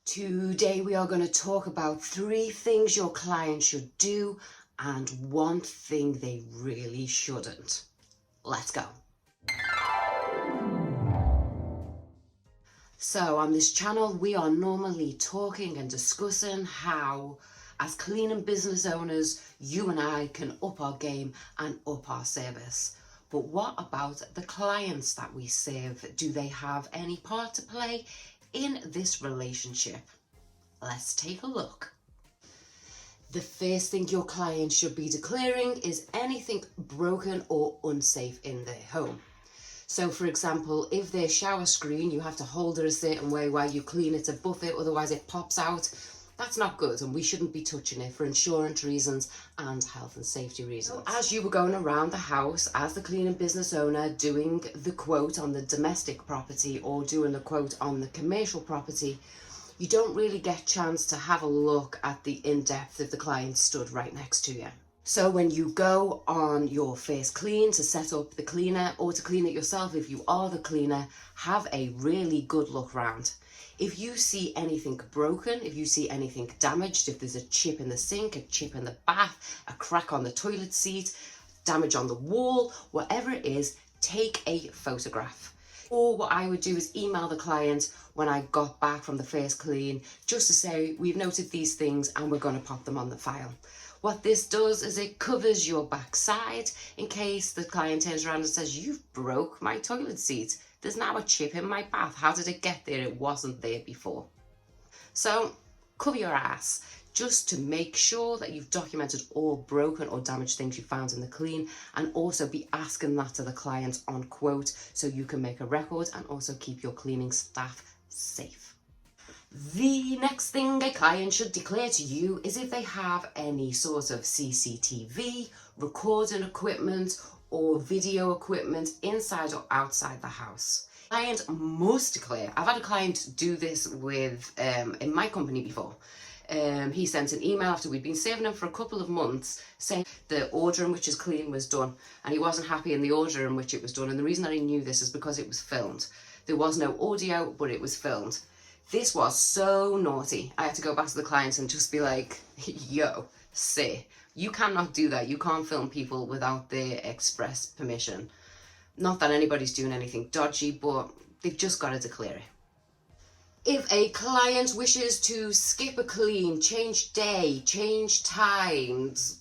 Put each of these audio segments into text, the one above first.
Today we are going to talk about 3 things your client should do and 1 thing they really shouldn't. Let's go. So on this channel we are normally talking and discussing how, as cleaning business owners, you and I can up our game and up our service. But what about the clients that we serve? Do they have any part to play in this relationship? Let's take a look. The first thing your client should be declaring is anything broken or unsafe in their home. So for example, if their shower screen, you have to hold it a certain way while you clean it above it, otherwise it pops out. That's not good, and we shouldn't be touching it for insurance reasons and health and safety reasons. So as you were going around the house as the cleaning business owner doing the quote on the domestic property or doing the quote on the commercial property, you don't really get a chance to have a look at the in-depth if the client stood right next to you. So when you go on your first clean to set up the cleaner or to clean it yourself, if you are the cleaner, have a really good look round. If you see anything broken, if you see anything damaged, if there's a chip in the sink, a chip in the bath, a crack on the toilet seat, damage on the wall, whatever it is, take a photograph. Or what I would do is email the client when I got back from the first clean, just to say, we've noted these things and we're going to pop them on the file. What this does is it covers your backside in case the client turns around and says, you've broke my toilet seat. There's now a chip in my bath. How did it get there? It wasn't there before. So cover your ass just to make sure that you've documented all broken or damaged things you found in the clean, and also be asking that to the client on quote so you can make a record and also keep your cleaning staff safe. The next thing a client should declare to you is if they have any sort of CCTV, recording equipment or video equipment inside or outside the house. Client must declare. I've had a client do this with in my company before. He sent an email after we'd been serving him for a couple of months saying the order in which his clean was done, and he wasn't happy in the order in which it was done. And the reason that he knew this is because it was filmed. There was no audio, but it was filmed. This was so naughty. I had to go back to the client and just be like, yo, sir, you cannot do that. You can't film people without their express permission. Not that anybody's doing anything dodgy, but they've just got to declare it. If a client wishes to skip a clean, change day, change times,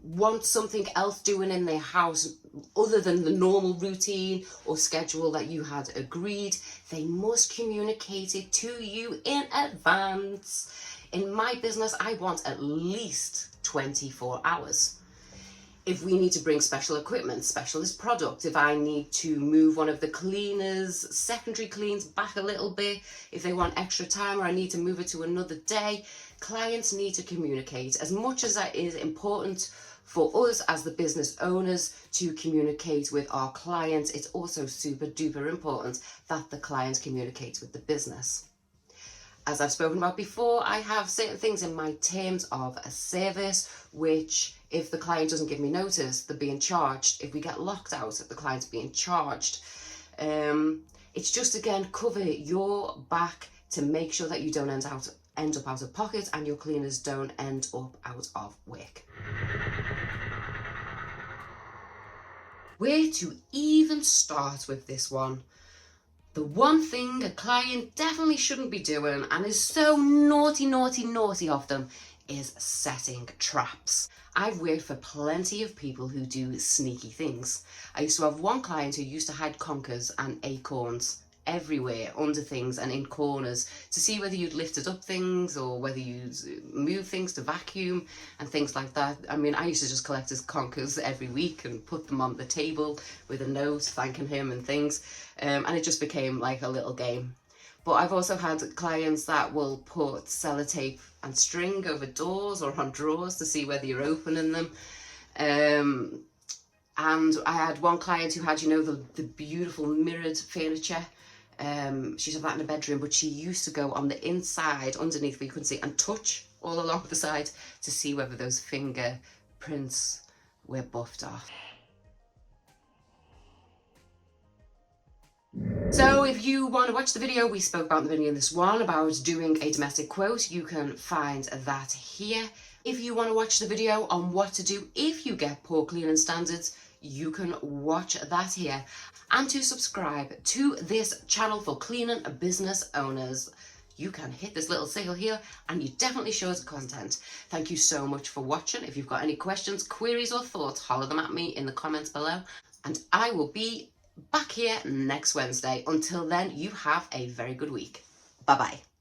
want something else doing in their house other than the normal routine or schedule that you had agreed, they must communicate it to you in advance. In my business, I want at least 24 hours. If we need to bring special equipment, specialist product, if I need to move one of the cleaners, secondary cleans back a little bit, if they want extra time or I need to move it to another day, clients need to communicate. As much as that is important for us as the business owners to communicate with our clients, it's also super duper important that the client communicates with the business. As I've spoken about before, I have certain things in my terms of a service, which if the client doesn't give me notice, they're being charged. If we get locked out, the client's being charged. It's just, again, cover your back to make sure that you don't end up out of pocket and your cleaners don't end up out of work. Where to even start with this one? The one thing a client definitely shouldn't be doing, and is so naughty of them, is setting traps. I've worked for plenty of people who do sneaky things. I used to have one client who used to hide conkers and acorns everywhere, under things and in corners, to see whether you'd lifted up things or whether you'd move things to vacuum and things like that. I mean, I used to just collect his conkers every week and put them on the table with a note thanking him and things, and it just became like a little game. But I've also had clients that will put sellotape and string over doors or on drawers to see whether you're opening them. And I had one client who had, you know, the beautiful mirrored furniture. She used to have that in the bedroom, but she used to go on the inside underneath where you couldn't see and touch all along the side to see whether those fingerprints were buffed off. So if you want to watch the video we spoke about in the video in this one about doing a domestic quote, you can find that here. If you want to watch the video on what to do if you get poor cleaning standards, you can watch that here. And to subscribe to this channel for cleaning business owners, you can hit this little signal here and you definitely show us content. Thank you so much for watching. If you've got any questions, queries or thoughts, holler them at me in the comments below and I will be back here next Wednesday. Until then, you have a very good week. Bye bye.